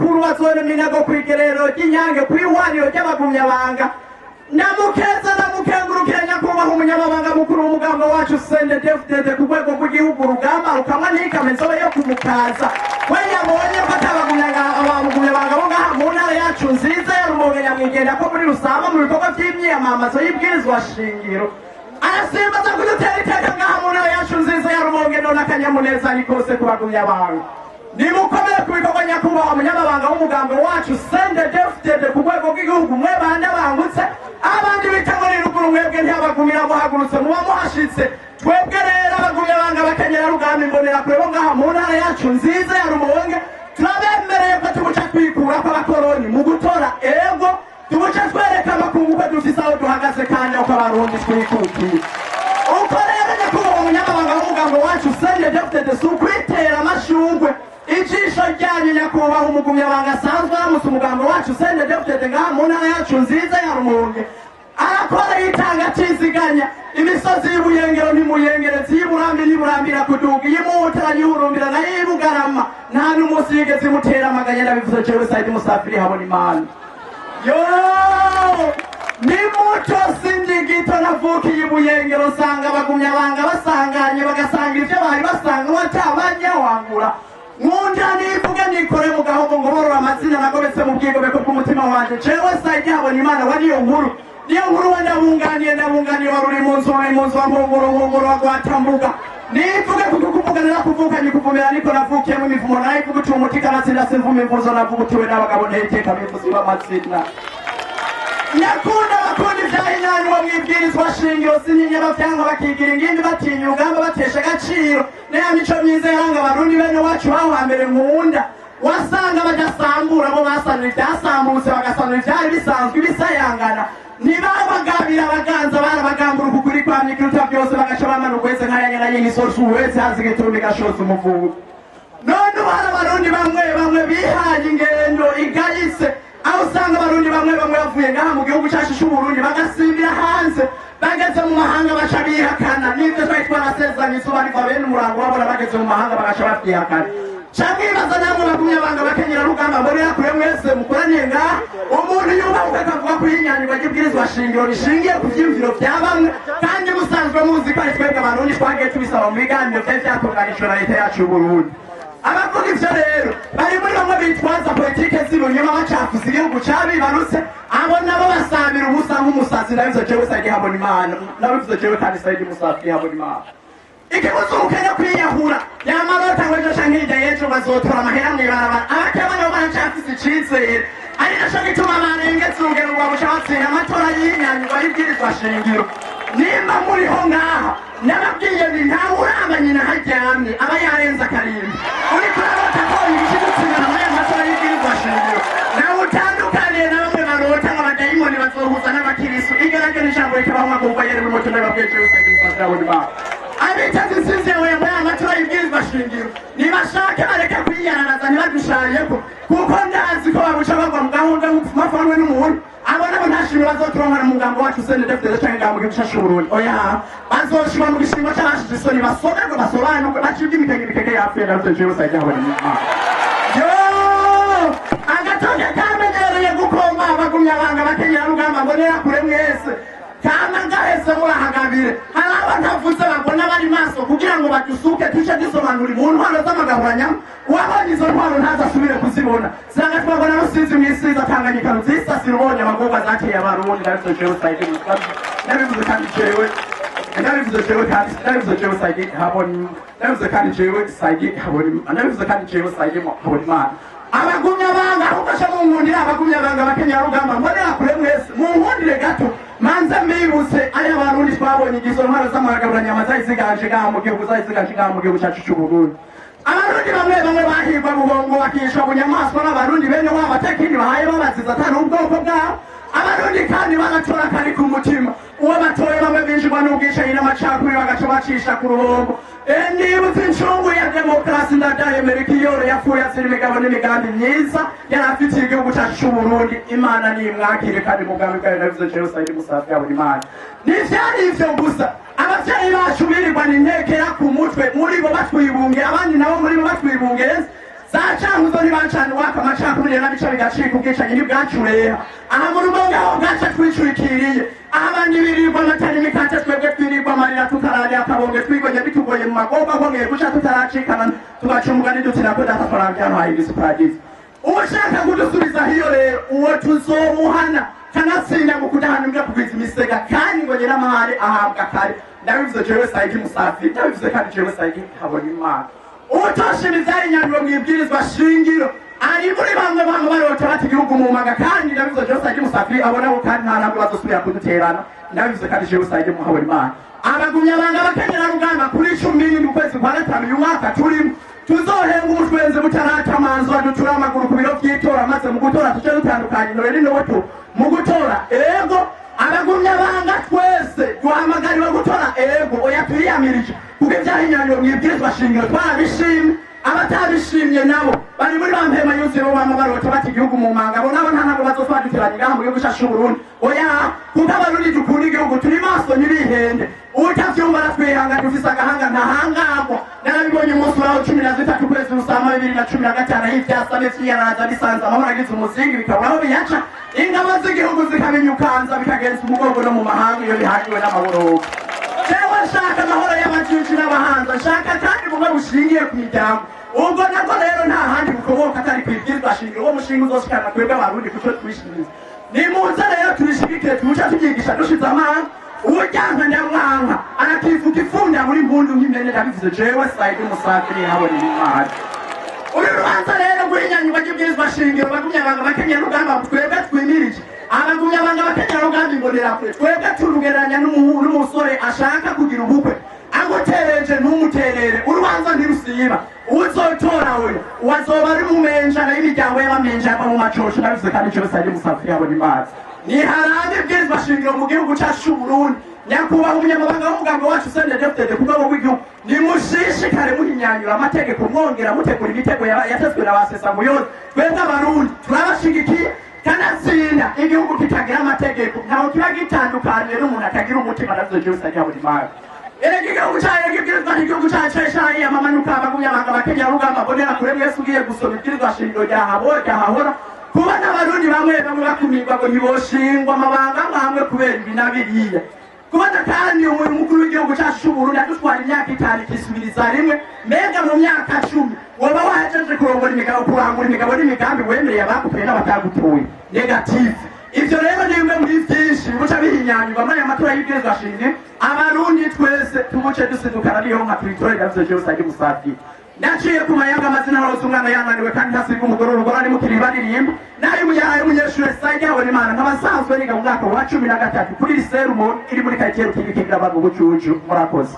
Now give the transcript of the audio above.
mukuru wa zone Minago kwigerero ry'Inyange kwihwaniro ry'abagumyabanga namukeza namukengurukira nyakubahwa umunyamabanga mukuru w'umugambwe wacu CNDD-FDD ku rwego rw'igihugu urugamba rukamwa n'ikamenzo yo kumukaza we yabonye ko abagumyabanga bo ngaha mu ntara yacu nziza ya Rumonge nyamwigenda ko muri Rusaba mu bikorwa by'imyiyamamazo y'ibwirizwa shingiro arasimbaza kudutera iteka ngaha mu ntara yacu nziza ya Rumonge none akanyamuneza ni kose ku bagumyabanga nimukomere ku bikorwa nyakubahwa umunyamabanga w'umugambwe wacu CNDD-FDD ku rwego rw'igihugu mwe bande bangutse abandi bitangore ruguru mwebwe ntiyabagumira muhagurutse muba muhashitse twebwe rero abagumyabanga bakenyera rugamba imbonera kure bo ngaha mu ntara yacu nziza ya Rumonge turabemereye ko tubuca kwikura kw'abakoroni mu gutora ego tubuca twereka abakungu ko dufise aho duhagaze kandi uko abarundi twikukiye uko rero nyakubahwa umunyamabanga w'umugambwe wacu CNDD-FDD si ukwitera amashurwe ijisho ryanyu nyakubahwa umugumyabanga asanzwe aramutse umugambo wacu CNDD-FDD ngaha mu ntara yacu nziza ya Rumonge arakora yitanga atiziganya imisozi y'Ibuyengero ntimuyengerezi y'Iburambi ntiburambira kuduga iy'Imutara ntihurumbira nayo y'Ibugarama nta n'umunsi yigeze imutera amaganya ndabivuze jewe Saidi Musafiri habona imana yo ni muto sindigito navukiye Ibuyengero nsanga abagumyabanga basanganye bagasangira ibyo bari basanga watabanyawangura nkunda nivuge nikore mu gahungu ngo borora amazina nagobetse mu bwigobeko bw'umutima wanje jewe Saidi habona imana wa niyo nkuru ndabunganiye wari uri mu nzu wa nkongoro wa Rwatambuga nivuge kukuvuganira kuvukanye kuvumera niko navukiyemo imivumo nayivuga uti umutika natsinda simvuma imvuzo navuga utiwe n'abagabo ntiteka bivuze b'amazina nyakunda bakunda ivyahinanywa mwibwirizwa shingiro sinyinya bavyanga bakigira ingimbi batinya urugamba batesha agaciro neya mico myiza yaranga abarundi bene wacu baho hambere nkunda wasanga badasambura bo basanura ivyasambutse bagasanura ivyari bisanzwe ibisayangana ntibabagabira abaganza barabagambura ukuguri kwa myikiruta byose bagaca bamanuka wese nkayanyana y'igisosu wese hazi gitumbi gashoza umuvugo none ubara abarundi bamwe bihaye ingendo igayitse aho usanga abarundi bamwe bavuye ngaha mu gihugu cyacu cy'Uburundi bagasimbira hanze bageze mu mahanga baca bihakana n'ibyo twari twarasezeranye izuba riva bene umurango babona bageze mu mahanga bagaca babyihakana camwibaza namwe bagumyabanga bakenyera rugamba mbonera kure mwese mukoraniye ngaha umuntu yubahuka akavuga ko inyandiko y'ibwirizwa shingiro rishingiye ku vyiyumviro vya bamwe kandi musanzwe muzi ko ari twebwe abarundi twagiye tubisaba mu biganiro vyari vyatunganijwe na leta yacu y'Uburundi abavuga ivyo rero bari muri bamwe bitwaza politike z'ibinyoma bacafuza igihugu cabibarutse abo nabo basabira ubusa nk'umusazi nabivuze jewe Saidi habona imana nabivuze jewe kandi Saidi Musafiri habona imana ikibuzo ukenya kwiyahura yamarota ngo ejo canke hirya y'ejo bazotora amahera mw'ibarabara abakeba nabo baracafuza icizere ari naco gituma barengetse urugero rwa bucabatsinda amatora y'inyandiko y'ibwirizwa shingiro nimba muriho ngaha nababwiye nti ntawe uramba nyina haryamye aba yarenze akarimbi uriko urarota ko ibishigutsinana muri aya matora y'ibwirizwa shingiro nawe utandukaniye na bamwe barota nk'abadayimoni bazohuza n'abakirisu igerageza ijambo rikabaho nk'akuvuga yerewe umuco ndababwiye jewe Saidi Musafiri habona imana abitazi nsinzewe muri aya matora y'ibwirizwa shingiro nibashake bareke kwiyararaza ntibadushayeko kuko ndazi ko babuca bagwa mu gahunda nk'upfumafanwe n'umuntu abo nabo ntashimwe bazoturonkana mu mugambo wacu CNDD-FDD canke ngaha mu gihugu cacu c'Uburundi oya bazoshima mu gishingo c'abashije isoni basomerwe basobanurwe bacibwe imikeke yapfuye ndaruze jewe Saidi habona imana yo agatoke kamenyereye gukoma abagumyabanga bakenyera rugamba mbonera kure mwese kama ngaheze murahagabire hari abo ntavuze babona bari maso kugira ngo badusuke tuce dusobanura mu ntwaro z'amagaburanyama uwabonye izo ntwaro ntazasubire kuzibona ziranga twabona rusizi mw'isiza Tanganyika nzisasira ubonye abakobwa zateye abarundi ndabivuze jewe Saidi Musafiri ndabivuze kandi jewe Saidi habona ndabivuze kandi jewe Saidi habona imana abagumyabanga ukasha mu nkundira abagumyabanga bakenyera rugamba mbonera kure mwese mu nkundire gato manze mbibutse ari abarundi twabonye igizo ntwaro z'amagaburanyama zayiziganje ngaha mu gihugu cyacu c'Uburundi abarundi bamwe bahirwa buhongo bakishwa bunyamaswa n'abarundi bene wabo atakindi bahaye babaziza atari ubwoko bwabo abarundi kandi bagatora kari ku mutima uwo batoye bamwe binjirwa n'ubwicanyi n'amacakubiri bagaca bacisha ku ruhombo nibutse incungu ya demokarasi ndadaye Melchior yapfuye azira imigabo n'imigambi myiza yari afitiye igihugu cyacu c'Uburundi imana nimwakire kandi mugambi bwayo nabivuze jewe Saidi Musafiri habona imana n'ivyari ivyo gusa abavyeyi bacu birirwa n'intekera ku mutwe muri bo batwibunge abandi nabo muri bo batwibunge za cankuzo ntibacana uwaka amacakubiri n'abica bigacika ubwicanyi ntibwacureha aha mu rumonge aho bwaca twicurikiriye aho abandi birirwa amata n'imikate twebwe twirirwa amarira tutararya akabonge twigonye bitugoye mu magomba hongeye guca tutaracikana tugaca umugani dutina ko data twaravyahaye igisupagizi ushaka kudusubiza hiyo rero uwo tuzomuhana kanatsinda mu kudahana imbwa kugwiza imisega kandi ngo nyiramahari ahabwa kare ndabivuze jewe sayidi musafiri ndabivuze kandi jewe sayidi habona imana utoshiriza inyandiko mwibwirizwa shingiro ari muri bamwe barota bati igihugu mu maga kandi ndabivuze jewe sayidi musafiri abona ko kandi nta ntabwo bazosubira kuduterana ndabivuze kandi jewe sayidi muhabona imana abagumya banga bakenyera rugamba kuri 17 mu kwezi kwa gatanu uyu mwaka turimo tuzohenga umutwenze butaratamanzwa dutura amaguru ku biro by'itora maze mu gutora tuce dutandukanye no rero n'ubuto mu gutora ego abagumya banga twese duhamagariwe gutora ego oya turiyamirije kuko ibyahinyanyiro mwibwirizwa shingiro twarabishimye abatabishimye nabo bari muri bampema yose bo bama barota bati igihugu mu manga bo nabo nta ntabwo bazofadutiranye ngaha mu gihugu cyacu Burundi oya kuko abarundi dukunda igihugu turi maso nyirihende utavyumva aratwihanga dufise agahanga ntahangagwa narabibonye umunsi waho 13 kwezi rusama 2015 aho ivyasa n'ivyaraza bisanze amahoro agize umuzingi bikaburaho biyaca ingabo z'igihugu zikabinyukanza bikagenza umugongo no mu mahanga iyo bihagiwe n'amaborogo jewe nshaka amahoro y'amajiji n'abahanza nshaka kandi bumwe bushingiye ku miryango ubwo nabwo rero nta handi bukomoka atari kwibwirwa shingiro uwo mushinga uzoshikana twebwe abarundi kuco twishimiza nimuze rero turishigikire tuca tubyigisha dushize amahanga uwujyanka nyamwanka aratifuka ifunda muri mpundu nk'imene ndabivuze jewe sayidi musafiri habona imana uri rubanza rero rw'inyanyuma ry'ibwirizwa shingiro bagumya banga bakenyera rugamba twebwe twimirije abagumya banga bakenyera rugamba imbonerakure twebwe turugereranya n'umusore ashaka kugira ubukwe agutereje ntumuterere urubanza ntirusiba uzotora we wazoba ari mumenjana y'imiryango y'abamenja ava mu macosho ndabivuze kandi jewe sayidi musafiri habona imana ni harande ibwirizwa shingiro mu gihugu cyacu Burundi nyakubahwa umunyamabanga w'umugambi wacu CNDD-FDD ku rwego rw'igihugu nimushishikare muhinyanyura amategeko mwongera mutegura ibitego yatezwe na basesanguyoze twebwe abarundi turabashigikiye kanatsinda igihugu kitagira amategeko ntaho kiba gitandukaniye n'umuntu atagira umutima navuze jewe sayidi habona imana erega igihugu cyayo gibwirizwa n'igihugu cyacu ceshaye amamanuka abagumya banga bakenyera rugamba mbonera kure mwese ugiye gusoma ibwirizwa shingiro ryahahora kuba n'abarundi bamwe bakumirwa ngo ntiboshingwa amabanga amwe kubera ibi nabiriya kubona kandi umukuru w'igihugu cyacu cy'Uburundi adutwara imyaka 5 ikisubiriza rimwe mbega mu myaka 10 woba wahejeje kurongora imigabo kurangura imigabo n'imigambi wemereye abagutuye n'abatagutuye negative ivyo rero ni bimwe muri byinshi buca bihinyanyirwa muri aya matora y'ibwirizwa shingiro abarundi twese tubuce dusidukana niho nka twitorera ndavuze jewe sayidi musafiri naciye ku mayanga amazina hose umwana yananiwe kandi ntasiga umugore urugora ari mukiri baririmba nayo umunyeshure sayidi habona imana nk'abasanzwe niga mu mwaka wa 13 kuri lycée Rumonge iri muri quartier Rukingi Kigaba mu Bucucu murakoze